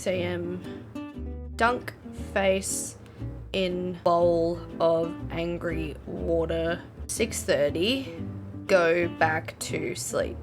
6 a.m. Dunk face in bowl of angry water. 6:30. Go back to sleep.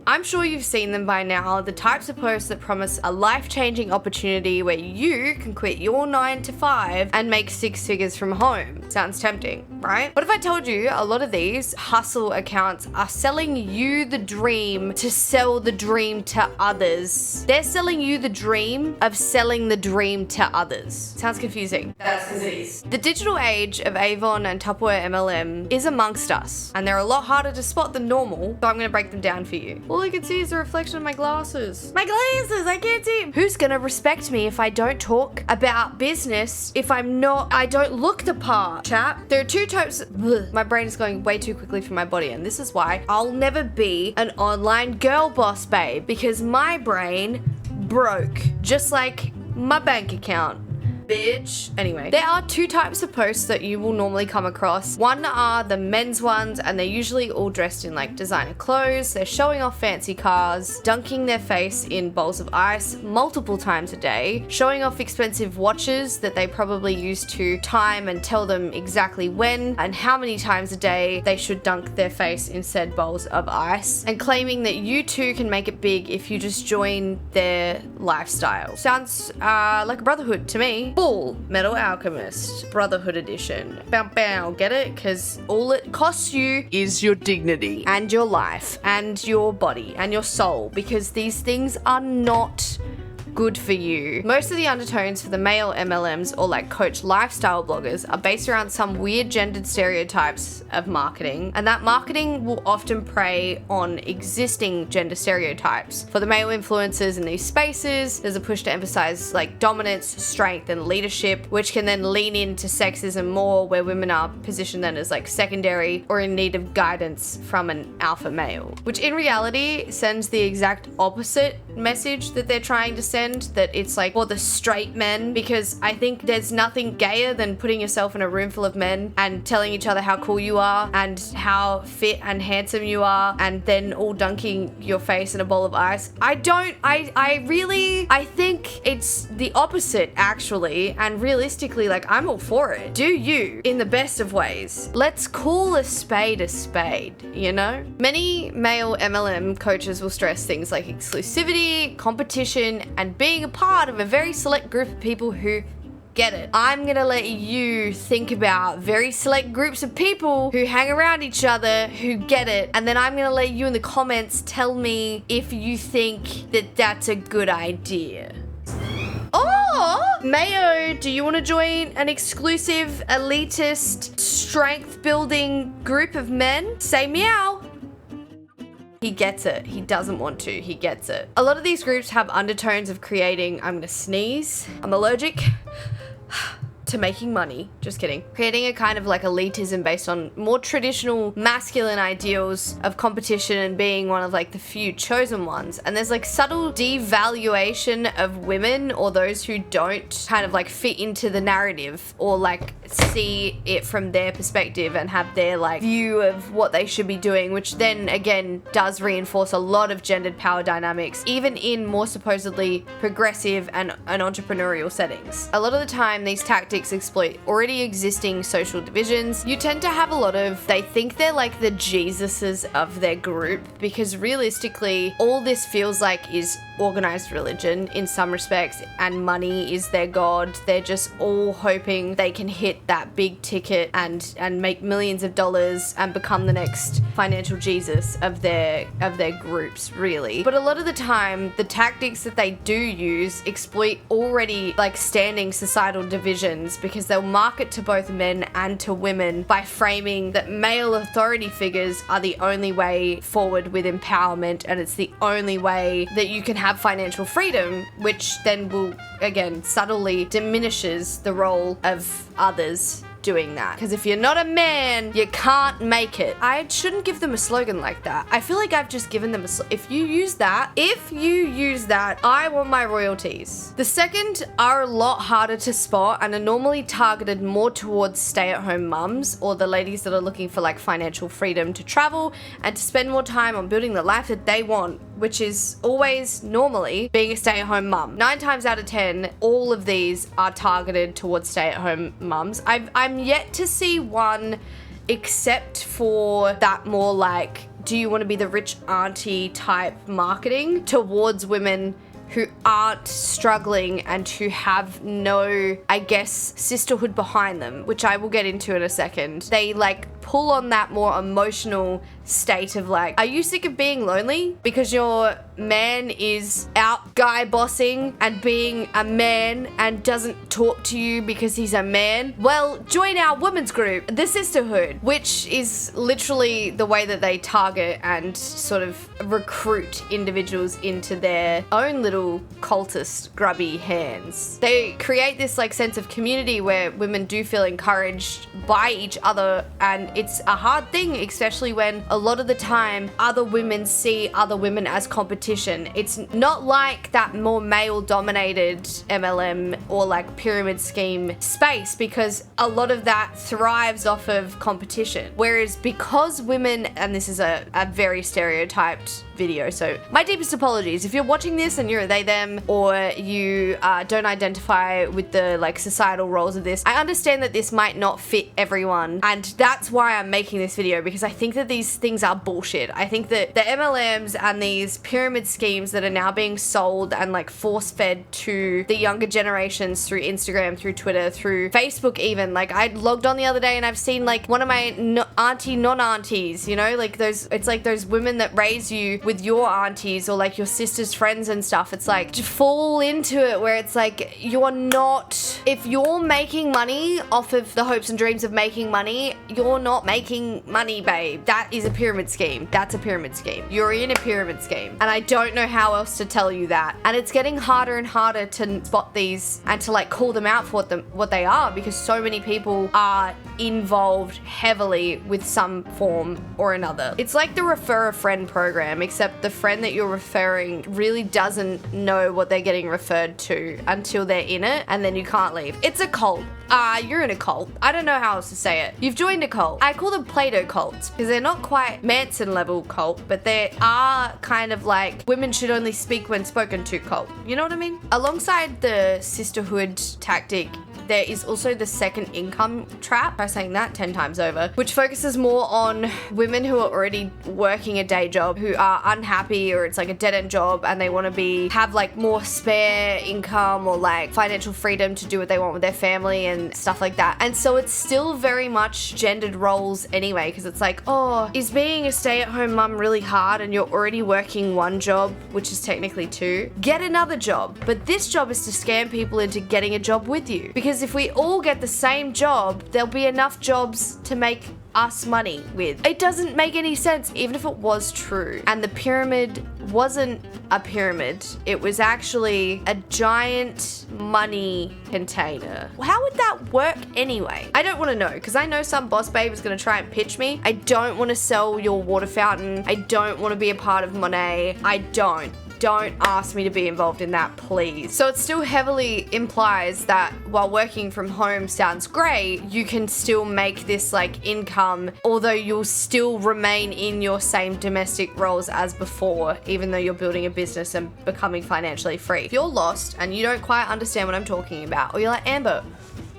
I'm sure you've seen them by now, the types of posts that promise a life-changing opportunity where you can quit your 9 to 5 and make 6 figures from home. Sounds tempting, right? What if I told you a lot of these hustle accounts are selling you the dream to sell the dream to others? They're selling you the dream of selling the dream to others. Sounds confusing. That's because it is. The digital age of Avon and Tupperware MLM is amongst us, and they're a lot harder to spot than normal, so I'm gonna break them down for you. All I can see is a reflection of my glasses. My glasses, I can't see them. Who's gonna respect me if I don't talk about business, if I don't look the part, chap? There are two types. My brain is going way too quickly for my body, and this is why I'll never be an online girl boss babe, because my brain broke, just like my bank account. Bitch. Anyway, there are two types of posts that you will normally come across. One are the men's ones, and they're usually all dressed in like designer clothes. They're showing off fancy cars, dunking their face in bowls of ice multiple times a day, showing off expensive watches that they probably use to time and tell them exactly when and how many times a day they should dunk their face in said bowls of ice, and claiming that you too can make it big if you just join their lifestyle. Sounds like a brotherhood to me. Full Metal Alchemist Brotherhood Edition. Bow bow, get it? Because all it costs you is your dignity and your life and your body and your soul, because these things are not good for you. Most of the undertones for the male MLMs or like coach lifestyle bloggers are based around some weird gendered stereotypes of marketing, and that marketing will often prey on existing gender stereotypes. For the male influencers in these spaces, there's a push to emphasize like dominance, strength, and leadership, which can then lean into sexism more, where women are positioned then as like secondary or in need of guidance from an alpha male, which in reality sends the exact opposite message that they're trying to send, that it's like for the straight men, because I think there's nothing gayer than putting yourself in a room full of men and telling each other how cool you are and how fit and handsome you are, and then all dunking your face in a bowl of ice. I think it's the opposite actually, and realistically, like, I'm all for it. Do you in the best of ways. Let's call a spade, you know? Many male MLM coaches will stress things like exclusivity, competition, and being a part of a very select group of people who get it. I'm gonna let you think about very select groups of people who hang around each other who get it, and then I'm gonna let you in the comments tell me if you think that that's a good idea. Or, Mayo, do you want to join an exclusive, elitist, strength-building group of men? Say meow. He gets it. He doesn't want to. He gets it. A lot of these groups have undertones of creating, I'm gonna sneeze, I'm allergic, to making money. Just kidding. Creating a kind of like elitism based on more traditional masculine ideals of competition and being one of like the few chosen ones. And there's like subtle devaluation of women or those who don't kind of like fit into the narrative or like see it from their perspective and have their like view of what they should be doing, which then again does reinforce a lot of gendered power dynamics, even in more supposedly progressive and entrepreneurial settings. A lot of the time, these tactics exploit already existing social divisions. You tend to have a lot of, they think they're like the Jesuses of their group, because realistically, all this feels like is organized religion in some respects, and money is their god. They're just all hoping they can hit that big ticket and make millions of dollars and become the next financial Jesus of their groups, really. But a lot of the time, the tactics that they do use exploit already like standing societal divisions, because they'll market to both men and to women by framing that male authority figures are the only way forward with empowerment, and it's the only way that you can have financial freedom, which then will again subtly diminishes the role of others doing that. Because if you're not a man, you can't make it. I shouldn't give them a slogan like that. I feel like I've just given them a if you use that, I want my royalties. The second are a lot harder to spot and are normally targeted more towards stay-at-home mums or the ladies that are looking for like financial freedom to travel and to spend more time on building the life that they want which is always normally being a stay-at-home mum. 9 times out of 10, all of these are targeted towards stay-at-home mums. I'm yet to see one except for that more like, do you want to be the rich auntie type marketing towards women who aren't struggling and who have no, I guess, sisterhood behind them, which I will get into in a second. They like pull on that more emotional state of like, are you sick of being lonely because your man is out guy bossing and being a man and doesn't talk to you because he's a man? Well, join our women's group, the Sisterhood, which is literally the way that they target and sort of recruit individuals into their own little cultist grubby hands. They create this like sense of community where women do feel encouraged by each other, and it's a hard thing, especially when a lot of the time other women see other women as competition. It's not like that more male dominated MLM or like pyramid scheme space, because a lot of that thrives off of competition. Whereas because women, and this is a very stereotyped video, so my deepest apologies if you're watching this and you're a they them, or you don't identify with the like societal roles of this. I understand that this might not fit everyone, and that's why I'm making this video, because I think that these things are bullshit. I think that the MLMs and these pyramid schemes that are now being sold and like force fed to the younger generations through Instagram, through Twitter, through Facebook even. Like I logged on the other day and I've seen like one of my non-aunties, you know, like those, it's like those women that raise you with your aunties or like your sister's friends and stuff. It's like, to fall into it where it's like, you're not, if you're making money off of the hopes and dreams of making money, you're not making money, babe. That is a pyramid scheme. That's a pyramid scheme. You're in a pyramid scheme. And I don't know how else to tell you that. And it's getting harder and harder to spot these and to like call them out for what they are, because so many people are involved heavily with some form or another. It's like the refer a friend program, except the friend that you're referring really doesn't know what they're getting referred to until they're in it, and then you can't leave. It's a cult. You're in a cult. I don't know how else to say it. You've joined a cult. I call them Play-Doh cults because they're not quite Manson level cult, but they are kind of like women should only speak when spoken to cult. You know what I mean? Alongside the sisterhood tactic, there is also the second income trap, by saying that 10 times over, which focuses more on women who are already working a day job, who are unhappy, or it's like a dead-end job and they want to have like more spare income or like financial freedom to do what they want with their family and stuff like that. And so it's still very much gendered roles anyway, because it's like, oh, is being a stay-at-home mum really hard and you're already working one job, which is technically 2? Get another job. But this job is to scam people into getting a job with you, because if we all get the same job, there'll be enough jobs to make us money with. It doesn't make any sense, even if it was true. And the pyramid wasn't a pyramid. It was actually a giant money container. How would that work anyway? I don't want to know, because I know some boss babe is going to try and pitch me. I don't want to sell your water fountain. I don't want to be a part of Monet. I don't. Don't ask me to be involved in that, please. So it still heavily implies that while working from home sounds great, you can still make this like income, although you'll still remain in your same domestic roles as before, even though you're building a business and becoming financially free. If you're lost and you don't quite understand what I'm talking about, or you're like, Amber,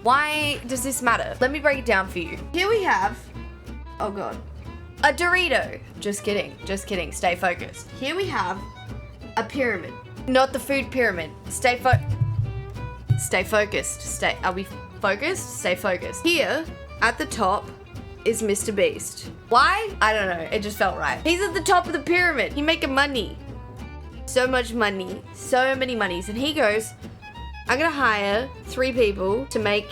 why does this matter? Let me break it down for you. Here we have, oh God, a Dorito. Just kidding, just kidding. Stay focused. Here we have a pyramid, not the food pyramid. Stay focused. Are we focused? Stay focused. Here at the top is Mr. Beast. Why? I don't know. It just felt right. He's at the top of the pyramid. He making money. So much money. So many monies. And he goes, I'm gonna hire 3 people to make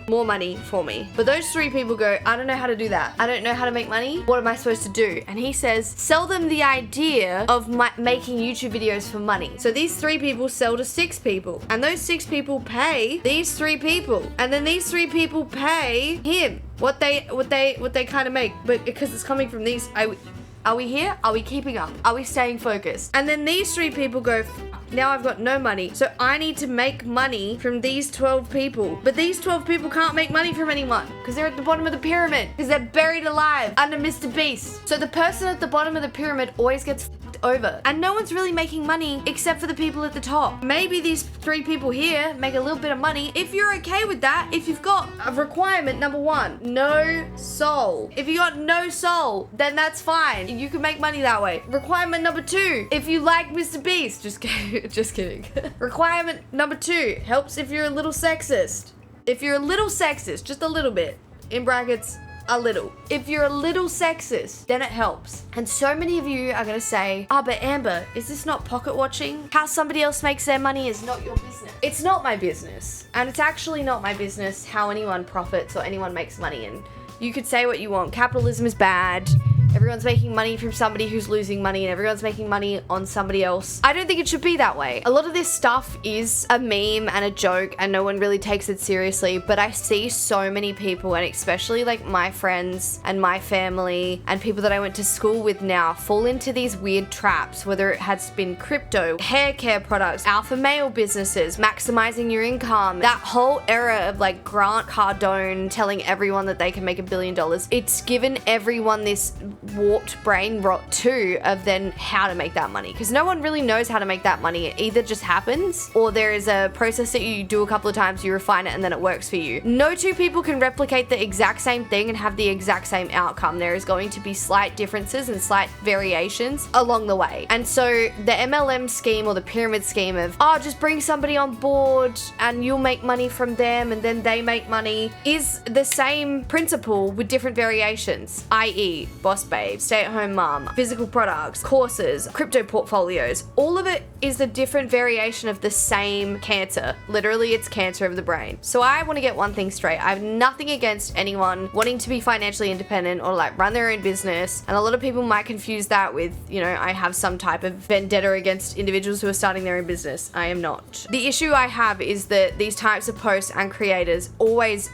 more money for me. But those 3 people go, I don't know how to do that. I don't know how to make money. What am I supposed to do? And he says, sell them the idea of making YouTube videos for money. So these 3 people sell to 6 people, and those 6 people pay these 3 people, and then these 3 people pay him what they kind of make. But because it's coming from these, are we here? Are we keeping up? Are we staying focused? And then these 3 people go, now I've got no money, so I need to make money from these 12 people. But these 12 people can't make money from anyone because they're at the bottom of the pyramid, because they're buried alive under Mr. Beast. So the person at the bottom of the pyramid always gets fucked over. And no one's really making money except for the people at the top. Maybe these 3 people here make a little bit of money. If you're okay with that, if you've got a requirement, number 1, no soul. If you got no soul, then that's fine. You can make money that way. Requirement number 2, if you like Mr. Beast, just kidding, just kidding. Requirement number 2, helps if you're a little sexist. If you're a little sexist, just a little bit, in brackets, a little. If you're a little sexist, then it helps. And so many of you are gonna say, but Amber, is this not pocket watching? How somebody else makes their money is not your business. It's not my business. And it's actually not my business how anyone profits or anyone makes money. And you could say what you want. Capitalism is bad. Everyone's making money from somebody who's losing money and everyone's making money on somebody else. I don't think it should be that way. A lot of this stuff is a meme and a joke and no one really takes it seriously, but I see so many people, and especially like my friends and my family and people that I went to school with now, fall into these weird traps, whether it has been crypto, hair care products, alpha male businesses, maximizing your income, that whole era of like Grant Cardone telling everyone that they can make $1 billion. It's given everyone this warped brain rot too of then how to make that money, because no one really knows how to make that money. It either just happens or there is a process that you do a couple of times, you refine it, and then it works for you. No 2 people can replicate the exact same thing and have the exact same outcome. There is going to be slight differences and slight variations along the way. And so the MLM scheme or the pyramid scheme of just bring somebody on board and you'll make money from them and then they make money is the same principle with different variations, i.e. boss babe, stay-at-home mom, physical products, courses, crypto portfolios. All of it is a different variation of the same cancer. Literally, it's cancer of the brain. So I want to get one thing straight. I have nothing against anyone wanting to be financially independent or like run their own business. And a lot of people might confuse that with, I have some type of vendetta against individuals who are starting their own business. I am not. The issue I have is that these types of posts and creators always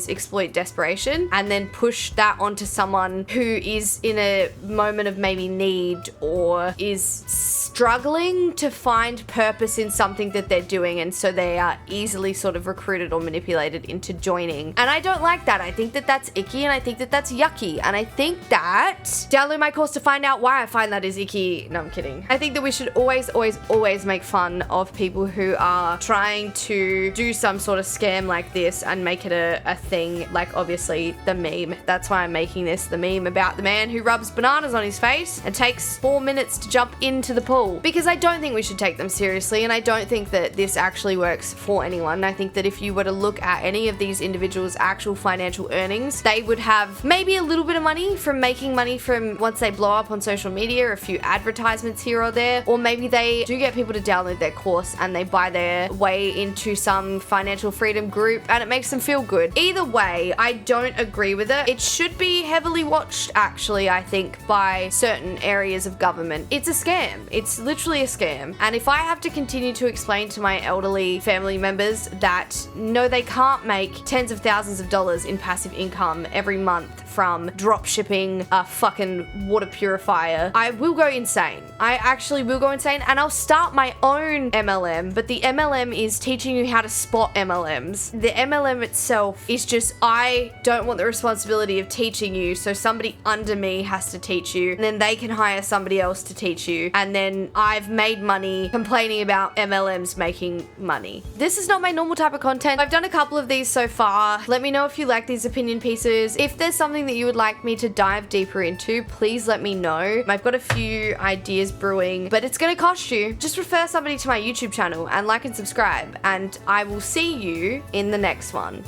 exploit desperation and then push that onto someone who is in a moment of maybe need or is struggling to find purpose in something that they're doing, and so they are easily sort of recruited or manipulated into joining. And I don't like that. I think that that's icky, and I think that that's yucky, and I think that download my course to find out why I find that is icky. No, I'm kidding. I think that we should always make fun of people who are trying to do some sort of scam like this and make it a thing. Like obviously the meme, that's why I'm making this, the meme about the man who rubs bananas on his face and takes 4 minutes to jump into the pool, because I don't think we should take them seriously, and I don't think that this actually works for anyone. I think that if you were to look at any of these individuals' actual financial earnings, they would have maybe a little bit of money from making money from once they blow up on social media, a few advertisements here or there, or maybe they do get people to download their course and they buy their way into some financial freedom group and it makes them feel good. Either way, I don't agree with it. It should be heavily watched, actually, I think, by certain areas of government. It's a scam. It's literally a scam. And if I have to continue to explain to my elderly family members that no, they can't make tens of thousands of dollars in passive income every month from drop shipping a fucking water purifier, I will go insane. I actually will go insane, and I'll start my own MLM, but the MLM is teaching you how to spot MLMs. The MLM itself is just, I don't want the responsibility of teaching you, so somebody under me has to teach you, and then they can hire somebody else to teach you, and then I've made money complaining about MLMs making money. This is not my normal type of content. I've done a couple of these so far. Let me know if you like these opinion pieces. If there's something that you would like me to dive deeper into, please let me know. I've got a few ideas brewing, but it's gonna cost you. Just refer somebody to my YouTube channel and like and subscribe, and I will see you in the next one.